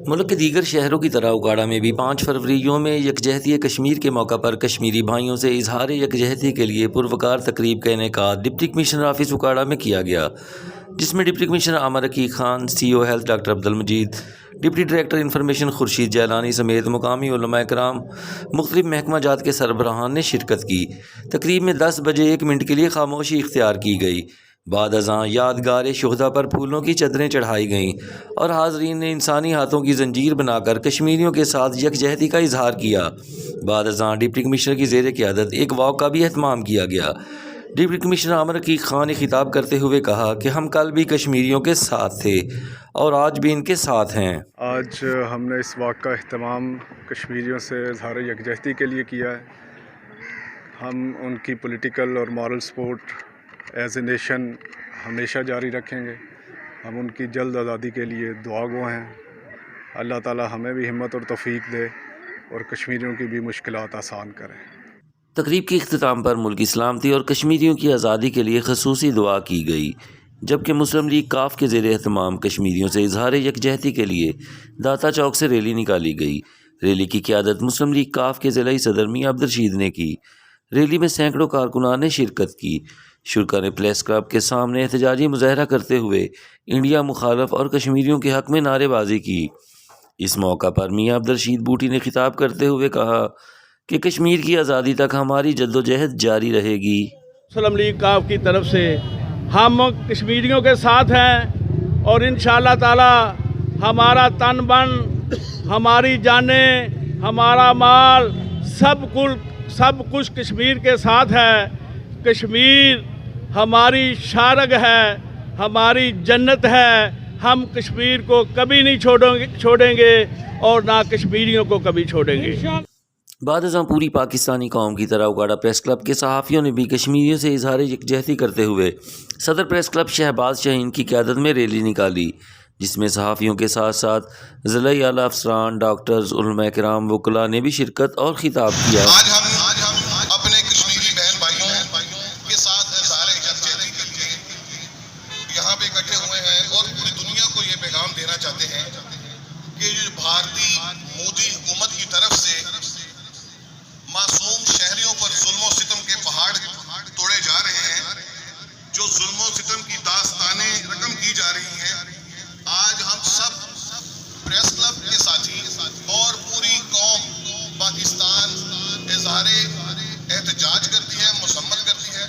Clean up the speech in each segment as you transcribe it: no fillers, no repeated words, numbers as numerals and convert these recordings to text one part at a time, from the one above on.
ملک کے دیگر شہروں کی طرح اکاڑا میں بھی 5 فروری یوم یکجہتی کشمیر کے موقع پر کشمیری بھائیوں سے اظہار یکجہتی کے لیے پروقار تقریب کا انعقاد ڈپٹی کمشنر آفس اکاڑا میں کیا گیا، جس میں deputy commissioner Amir Aqeeq Khan, C O health doctor Abdul Majeed, deputy director information Khurshid Jilani سمیت مقامی علماء کرام، مختلف محکمہ جات کے سربراہان نے شرکت کی۔ تقریب میں 10 بجے 1 منٹ کے لیے خاموشی اختیار کی گئی۔ بعد ازاں یادگار شہداء پر پھولوں کی چادریں چڑھائی گئیں اور حاضرین نے انسانی ہاتھوں کی زنجیر بنا کر کشمیریوں کے ساتھ یکجہتی کا اظہار کیا۔ بعد ازاں ڈپٹی کمشنر کی زیر قیادت ایک واک کا بھی اہتمام کیا گیا۔ ڈپٹی کمشنر عامر عقیق خان نے خطاب کرتے ہوئے کہا کہ ہم کل بھی کشمیریوں کے ساتھ تھے اور آج بھی ان کے ساتھ ہیں۔ آج ہم نے اس واک کا اہتمام کشمیریوں سے اظہار یکجہتی کے لیے کیا ہے۔ ہم ان کی پولیٹیکل اور moral support as a nation ہمیشہ جاری رکھیں گے۔ ہم ان کی جلد آزادی کے لیے دعا گو ہیں۔ اللہ تعالی ہمیں بھی ہمت اور توفیق دے اور کشمیریوں کی بھی مشکلات آسان کرے۔ تقریب کے اختتام پر ملکی سلامتی اور کشمیریوں کی آزادی کے لیے خصوصی دعا کی گئی، جبکہ مسلم لیگ کاف کے زیر اہتمام کشمیریوں سے اظہار یکجہتی کے لیے داتا چوک سے ریلی نکالی گئی۔ ریلی کی قیادت مسلم لیگ کاف کے ضلعی صدر میاں عبدالرشید نے کی۔ ریلی میں سینکڑوں کارکنان نے شرکت کی۔ شرکاء نے پریس کلب کے سامنے احتجاجی مظاہرہ کرتے ہوئے انڈیا مخالف اور کشمیریوں کے حق میں نعرے بازی کی۔ اس موقع پر میاں عبدالرشید بوٹی نے خطاب کرتے ہوئے کہا کہ کشمیر کی آزادی تک ہماری جدوجہد جاری رہے گی۔ مسلم لیگ کاف کی طرف سے ہم کشمیریوں کے ساتھ ہیں اور انشاءاللہ تعالی ہمارا تن من، ہماری جانیں، ہمارا مال، سب کچھ کشمیر کے ساتھ ہے۔ کشمیر ہماری شارگ ہے، ہماری جنت ہے۔ ہم کشمیر کو کبھی نہیں چھوڑیں گے اور نہ کشمیریوں کو کبھی چھوڑیں گے۔ بعد ازاں پوری پاکستانی قوم کی طرح اکاڑا پریس کلب کے صحافیوں نے بھی کشمیریوں سے اظہار یکجہتی کرتے ہوئے صدر پریس کلب شہباز شاہین کی قیادت میں ریلی نکالی، جس میں صحافیوں کے ساتھ ساتھ ضلعی اعلیٰ افسران، ڈاکٹرز، علماء کرام، وکلاء نے بھی شرکت اور خطاب کیا۔ آج ہم اپنے کشمیری بہن بھائیوں کے ساتھ اظہار یکجہتی کے لیے یہاں پہ اکٹھے ہوئے ہیں اور پوری دنیا کو یہ پیغام دینا چاہتے ہیں کہ جو بھارتی مودی حکومت کی طرف سے معصوم شہریوں پر ظلم و ستم کے پہاڑ توڑے جا رہے ہیں، جو ظلم و ستم کی داستانیں رقم کی جا رہی ہیں، آج ہم سب پریس کلب کے ساتھی اور پوری قوم پاکستان اظہار احتجاج کرتی ہے، مصمت کرتی ہے۔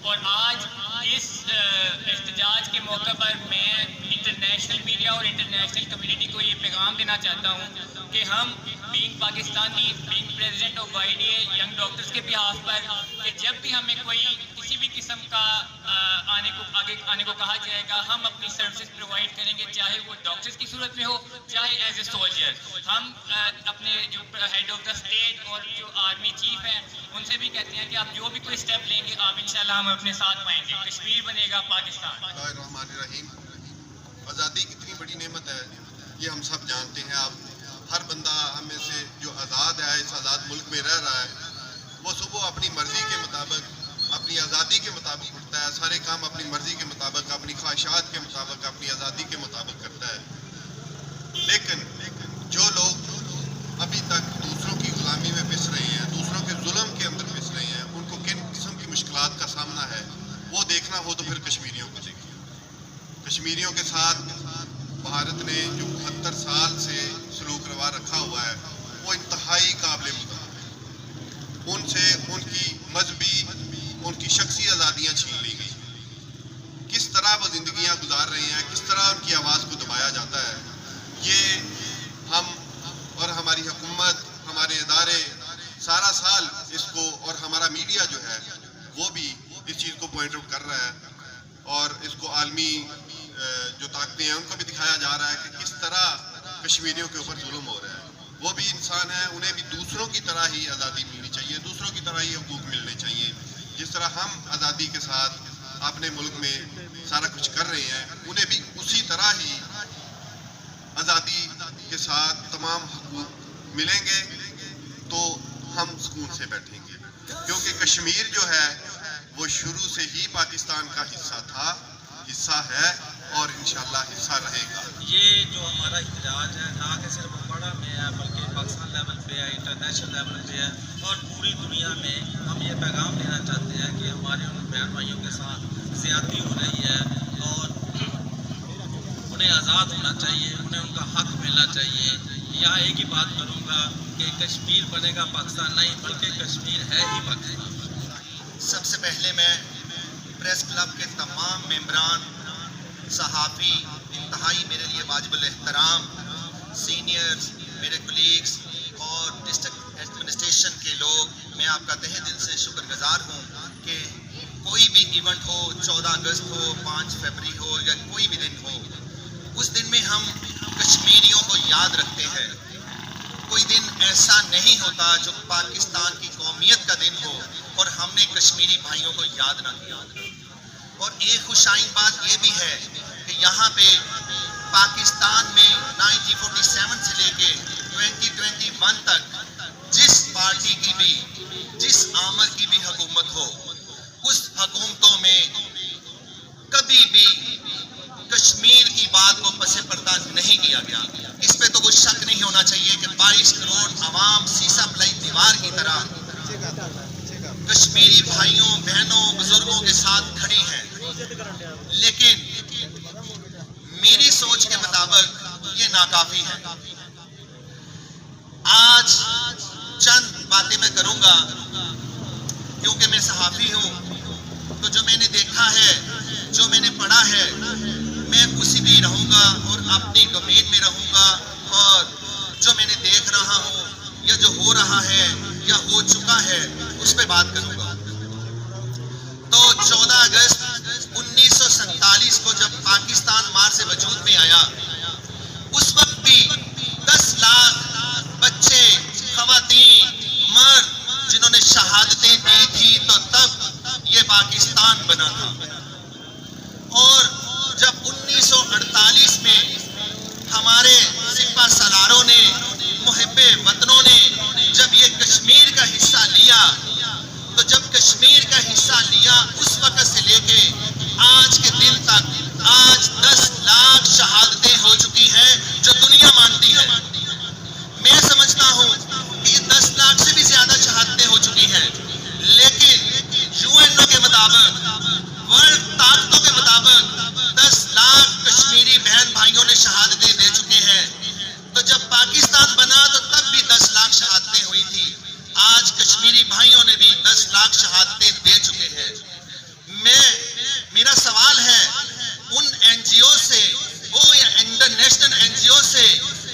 اور آج اس احتجاج کے موقع پر میں انٹرنیشنل میڈیا اور انٹرنیشنل کمیونٹی کو یہ پیغام دینا چاہتا ہوں کہ ہم being Pakistani, being president of YDA young doctors کے بہاف پر کہ جب بھی ہمیں کوئی کسی بھی قسم کا آگے آنے کو کہا جائے گا، ہم اپنی سروسز پرووائڈ کریں گے، چاہے وہ ڈاکٹرز کی صورت میں ہو، چاہے ایز اے سولجر۔ ہم اپنے جو ہیڈ آف دا اسٹیٹ اور جو آرمی چیف ہیں ان سے بھی کہتے ہیں کہ آپ جو بھی کوئی اسٹیپ لیں گے آپ انشاءاللہ ہم اپنے ساتھ پائیں گے۔ کشمیر بنے گا پاکستان۔ بسم اللہ الرحمن الرحیم۔ آزادی کتنی بڑی نعمت ہے یہ ہم سب جانتے ہیں۔ آپ ہر بندہ ہمیں سے جو آزاد ہے، اس آزاد ملک میں رہ رہا ہے، وہ صبح اپنی مرضی کے مطابق، اپنی آزادی کے مطابق اٹھتا ہے، سارے کام اپنی مرضی کے مطابق، اپنی خواہشات کے مطابق، اپنی آزادی کے مطابق کرتا ہے۔ لیکن جو لوگ ابھی تک دوسروں کی غلامی میں پس رہے ہیں، دوسروں کے ظلم کے اندر پس رہے ہیں، ان کو کن قسم کی مشکلات کا سامنا ہے وہ دیکھنا ہو تو پھر کشمیریوں کو دیکھیں۔ کشمیریوں کے ساتھ بھارت نے جو 72 سال سے سلوک روا رکھا ہوا ہے وہ انتہائی قابل مذمت۔ ان سے ان کی مذہبی، ان کی شخصی آزادیاں چھین لی گئی۔ کس طرح وہ زندگیاں گزار رہے ہیں، کس طرح ان کی آواز کو دبایا جاتا ہے، یہ ہم اور ہماری حکومت، ہمارے ادارے سارا سال اس کو، اور ہمارا میڈیا جو ہے وہ بھی اس چیز کو پوائنٹ آؤٹ کر رہا ہے اور اس کو عالمی جو طاقتیں ہیں ان کو بھی دکھایا جا رہا ہے کہ کس طرح کشمیریوں کے اوپر ظلم ہو رہا ہے۔ وہ بھی انسان ہیں، انہیں بھی دوسروں کی طرح ہی آزادی ملنی چاہیے، دوسروں کی طرح ہی حقوق ملنے چاہیے۔ جس طرح ہم آزادی کے ساتھ اپنے ملک میں سارا کچھ کر رہے ہیں، انہیں بھی اسی طرح ہی آزادی کے ساتھ تمام حقوق ملیں گے تو ہم سکون سے بیٹھیں گے، کیونکہ کشمیر جو ہے وہ شروع سے ہی پاکستان کا حصہ تھا، حصہ ہے اور انشاءاللہ حصہ رہے گا. یہ جو ہمارا احتجاج ہے نہ کہ صرف اکھاڑا میں ہے بلکہ پاکستان لیول پہ ہے، انٹرنیشنل لیول پہ ہے، اور پوری دنیا میں ہم یہ پیغام دینا چاہتے ہیں کہ ہمارے ان بہن بھائیوں کے ساتھ زیادتی ہو رہی ہے اور انہیں آزاد ہونا چاہیے، انہیں ان کا حق ملنا چاہیے. یہاں ایک ہی بات کروں گا کہ کشمیر بنے گا پاکستان نہیں بلکہ کشمیر ہے ہی پاکستان. سب سے پہلے میں پریس کلب کے تمام ممبران، صحافی، انتہائی میرے لیے واجب الاحترام سینئرز، میرے کولیگز اور ڈسٹرکٹ ایڈمنسٹریشن کے لوگ، میں آپ کا تہہ دل سے شکر گزار ہوں کہ کوئی بھی ایونٹ ہو، 14 اگست ہو، 5 فروری ہو یا کوئی بھی دن ہو، اس دن میں ہم کشمیریوں کو یاد رکھتے ہیں. کوئی دن ایسا نہیں ہوتا جو پاکستان کی قومیت کا دن ہو اور ہم نے کشمیری بھائیوں کو یاد نہ کیا. اور ایک خوشائن بات یہ بھی ہے کہ یہاں پہ پاکستان میں 1947 سے لے کے 2021 تک جس پارٹی کی بھی، جس آمر کی بھی حکومت ہو، اس حکومتوں میں کبھی بھی کشمیر کی بات کو پس پردہ نہیں کیا گیا. اس پہ تو کوئی شک نہیں ہونا چاہیے کہ 22 کروڑ عوام سیسا پلائی دیوار کی طرح کشمیری بھائیوں، بہنوں، بزرگوں کے ساتھ کھڑی ہیں. لیکن میری سوچ کے مطابق یہ ناکافی ہے. آج چند باتیں میں کروں گا کیونکہ میں صحافی ہوں، تو جو میں نے دیکھا ہے، جو میں نے پڑھا ہے، میں اسی بھی رہوں گا اور اپنی ڈومین میں رہوں گا، اور جو میں نے دیکھ رہا ہوں یا جو ہو رہا ہے یا ہو چکا ہے اس پہ بات کروں گا. تو 14 اگست 1947 کو جب پاکستان مار سے وجود میں آیا، اس وقت بھی 10 لاکھ بچے، خواتین، مرد جنہوں نے شہادتیں دی تھی، تو تب یہ پاکستان بنا تھا. اور جب 1948 میں ہمارے سپہ سالاروں نے، محب وطنوں نے جب یہ کشمیر کا حصہ لیا، تو جب کشمیر کا حصہ لیا اس وقت سے لے کے آج کے دن تک آج 10 لاکھ شہادتیں ہو چکی ہیں جو دنیا مانتی ہے. میں سمجھتا ہوں کہ یہ 10 لاکھ سے بھی زیادہ شہادتیں ہو چکی ہیں، لیکن UN کے مطابق، ورلڈ طاقتوں کے مطابق 10 لاکھ کشمیری بہن بھائیوں نے شہادتیں دے چکے ہیں. تو جب پاکستان بنا تو تب بھی 10 لاکھ شہادتیں ہوئی تھی. آج کشمیری بھائیوں نے بھی 10 لاکھ شہادتیں دے چکے ہیں. میرا سوال ہے ان NGO سے، وہ انٹرنیشنل NGO سے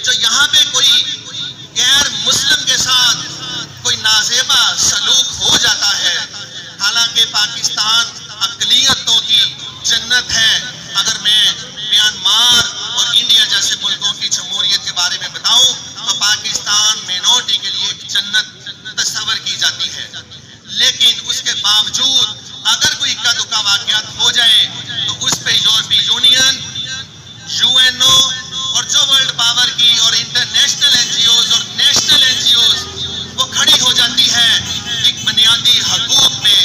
جو یہاں پہ کوئی غیر مسلم کے ساتھ کوئی نازیبا سلوک ہو جاتا ہے، حالانکہ پاکستان اقلیتوں کی جنت ہے. اگر میں میانمار اور انڈیا جیسے ملکوں کی جمہوریت کے بارے میں بتاؤں تو پاکستان مینورٹی کے لیے ایک جنت تصور کی جاتی ہے. لیکن اس کے باوجود اگر کوئی اکا دکا واقعات ہو جائے تو اس پہ یورپی یونین، UNO اور جو ورلڈ پاور کی اور انٹرنیشنل NGOs اور نیشنل NGOs وہ کھڑی ہو جاتی ہے. ایک بنیادی حقوق پہ،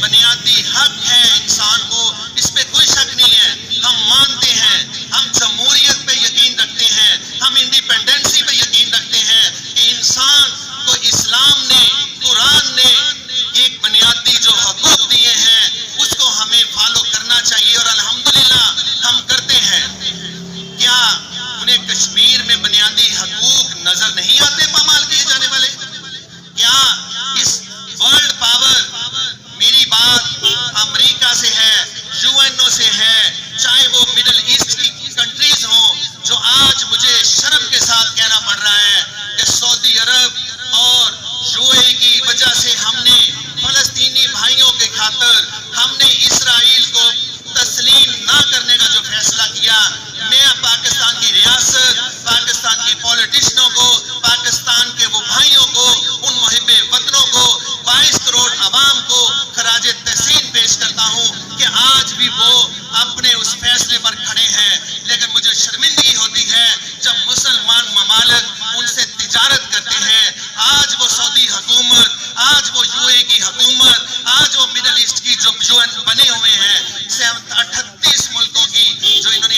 بنیادی حق ہے انسان کو، اس پہ کوئی شک نہیں ہے. ہم مانتے ہیں، ہم جمہوریت پہ یقین رکھتے ہیں، ہم انڈیپینڈنسی پہ یقین رکھتے ہیں کہ انسان کو اسلام نے، قرآن نے ایک بنیادی جو حقوق دیے ہیں اس کو ہمیں فالو کرنا چاہیے، اور الحمدللہ ہم کرتے ہیں. کیا انہیں کشمیر میں بنیادی حقوق نظر نہیں آتے پامال کیے جانے والے؟ کیا اس ورلڈ پاور، میری بات امریکہ سے ہے، UNO سے ہے، چاہے وہ مڈل ایسٹ کی کنٹریز ہوں، جو آج مجھے شرم کے ساتھ کہنا پڑ رہا ہے کہ سعودی عرب اور UAE کی وجہ سے ہم نے فلسطینی بھائیوں کے خاطر ہم نے اسرائیل کو تسلیم نہ کرنے کا جو فیصلہ کیا. میں پاکستان کی ریاست، پاکستان کی پولیٹیشنوں کو، پاکستان کے وہ بھائیوں کو، ان محب وطنوں کو، 22 کروڑ عوام کو خراج تحسین پیش کرتا ہوں کہ آج بھی وہ اپنے اس فیصلے پر کھڑے ہیں. لیکن مجھے شرمندگی ہوتی ہے جب مسلمان ممالک ان سے تجارت کرتے ہیں. آج وہ سعودی حکومت، آج وہ UAE کی حکومت، آج وہ مڈل ایسٹ کی جو بنے ہوئے ہیں 38 ملکوں کی جو انہوں نے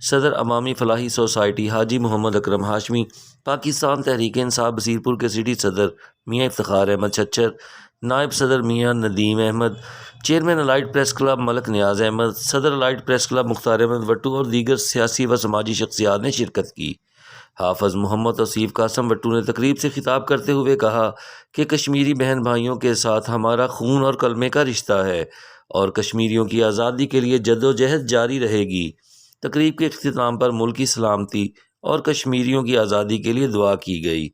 صدر عوامی فلاحی سوسائٹی حاجی محمد اکرم ہاشمی، پاکستان تحریک انصاف بصیرپور کے سٹی صدر میاں افتخار احمد چھچر، نائب صدر Mian Nadeem Ahmed, chairman allied press club Malik Niaz Ahmed, صدر allied press club Mukhtar Ahmed Wattoo اور دیگر سیاسی و سماجی شخصیات نے شرکت کی۔ حافظ محمد توصیف قاسم وٹو نے تقریب سے خطاب کرتے ہوئے کہا کہ کشمیری بہن بھائیوں کے ساتھ ہمارا خون اور کلمے کا رشتہ ہے اور کشمیریوں کی آزادی کے لیے جدوجہد جاری رہے گی۔ تقریب کے اختتام پر ملکی سلامتی اور کشمیریوں کی آزادی کے لیے دعا کی گئی۔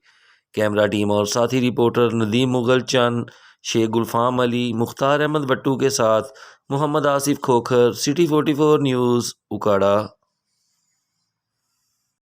کیمرہ ٹیم اور ساتھی رپورٹر ندیم مغل چند، شیخ گلفام علی، مختار احمد وٹو کے ساتھ محمد آصف کھوکھر، سٹی 44 نیوز، اکاڑا۔